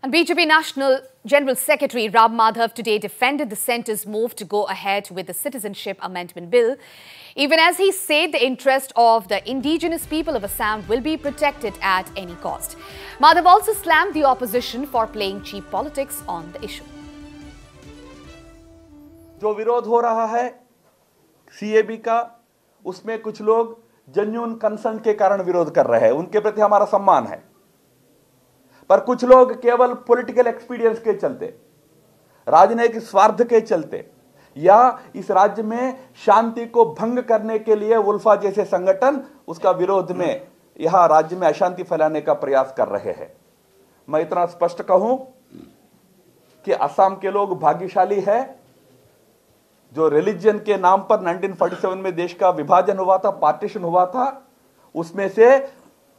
And BJP National General Secretary Ram Madhav today defended the centre's move to go ahead with the Citizenship Amendment Bill, even as he said the interest of the indigenous people of Assam will be protected at any cost. Madhav also slammed the opposition for playing cheap politics on the issue. जो विरोध हो रहा है CAB का, उसमें कुछ लोग genuine concern के कारण विरोध कर रहे हैं, उनके प्रति हमारा सम्मान है। पर कुछ लोग केवल पॉलिटिकल एक्सपीडियंस के चलते, राजनीतिक स्वार्थ के चलते या इस राज्य में शांति को भंग करने के लिए उल्फा जैसे संगठन उसका विरोध में यहां राज्य में अशांति फैलाने का प्रयास कर रहे हैं। मैं इतना स्पष्ट कहूं कि असम के लोग भाग्यशाली है। जो रिलीजन के नाम पर 1947 में देश का विभाजन हुआ था, पार्टीशन हुआ था, उसमें से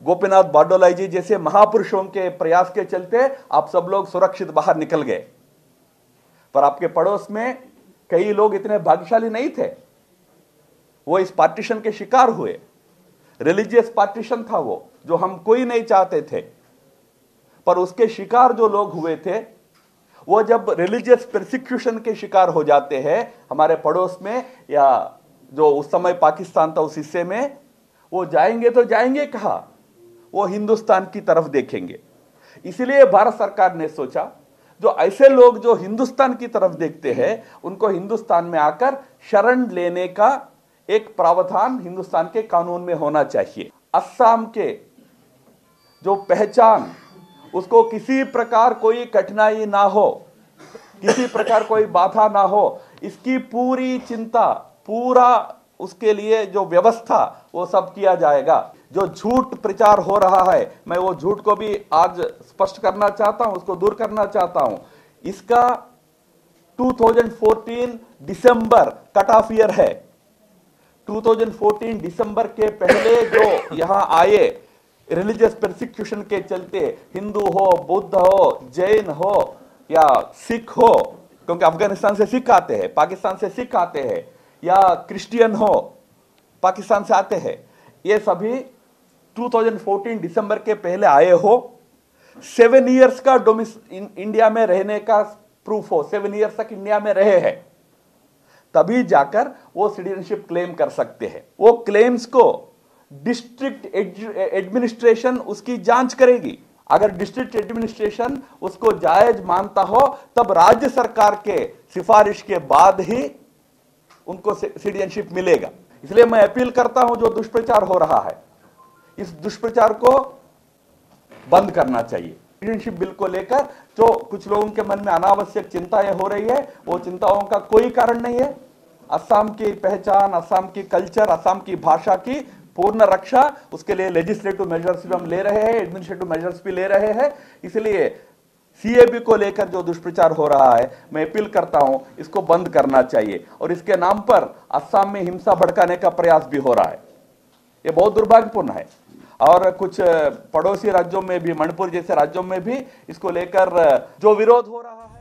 गोपीनाथ बारडोलाई जी जैसे महापुरुषों के प्रयास के चलते आप सब लोग सुरक्षित बाहर निकल गए। पर आपके पड़ोस में कई लोग इतने भाग्यशाली नहीं थे, वो इस पार्टीशन के शिकार हुए। रिलीजियस पार्टीशन था वो, जो हम कोई नहीं चाहते थे, पर उसके शिकार जो लोग हुए थे, वो जब रिलीजियस प्रोसिक्यूशन के शिकार हो जाते हैं हमारे पड़ोस में या जो उस समय पाकिस्तान था उस हिस्से में, वो जाएंगे तो जाएंगे कहां? वो हिंदुस्तान की तरफ देखेंगे। इसलिए भारत सरकार ने सोचा जो ऐसे लोग जो हिंदुस्तान की तरफ देखते हैं उनको हिंदुस्तान में आकर शरण लेने का एक प्रावधान हिंदुस्तान के कानून में होना चाहिए। असम के जो पहचान, उसको किसी प्रकार कोई कठिनाई ना हो, किसी प्रकार कोई बाधा ना हो, इसकी पूरी चिंता, पूरा उसके लिए जो व्यवस्था वो सब किया जाएगा। जो झूठ प्रचार हो रहा है, मैं वो झूठ को भी आज स्पष्ट करना चाहता हूं, उसको दूर करना चाहता हूं। इसका 2014 दिसंबर कट ऑफ ईयर है। 2014 दिसंबर के पहले जो यहां आए रिलीजियस प्रोसिक्यूशन के चलते, हिंदू हो, बुद्ध हो, जैन हो या सिख हो, क्योंकि अफगानिस्तान से सिख आते हैं, पाकिस्तान से सिख आते हैं, या क्रिश्चियन हो, पाकिस्तान से आते हैं, ये सभी 2014 दिसंबर के पहले आए हो, 7 इयर्स का इंडिया में रहने का प्रूफ हो, 7 इयर्स तक इंडिया में रहे हैं, तभी जाकर वो सिटीजनशिप क्लेम कर सकते हैं। वो क्लेम्स को डिस्ट्रिक्ट एडमिनिस्ट्रेशन उसकी जांच करेगी। अगर डिस्ट्रिक्ट एडमिनिस्ट्रेशन उसको जायज मानता हो तब राज्य सरकार के सिफारिश के बाद ही उनको सिटीजनशिप मिलेगा। इसलिए मैं अपील करता हूं, जो दुष्प्रचार हो रहा है इस दुष्प्रचार को बंद करना चाहिए। सिटीजनशिप बिल को लेकर जो कुछ लोगों के मन में अनावश्यक चिंताएं हो रही है, वो चिंताओं का कोई कारण नहीं है। असम की पहचान, असम की कल्चर, असम की भाषा की पूर्ण रक्षा, उसके लिए लेजिस्लेटिव मेजर्स भी हम ले रहे हैं, एडमिनिस्ट्रेटिव मेजर्स भी ले रहे हैं। इसलिए सीएबी को लेकर जो दुष्प्रचार हो रहा है, मैं अपील करता हूं इसको बंद करना चाहिए। और इसके नाम पर असम में हिंसा भड़काने का प्रयास भी हो रहा है, ये बहुत दुर्भाग्यपूर्ण है। और कुछ पड़ोसी राज्यों में भी, मणिपुर जैसे राज्यों में भी इसको लेकर जो विरोध हो रहा है।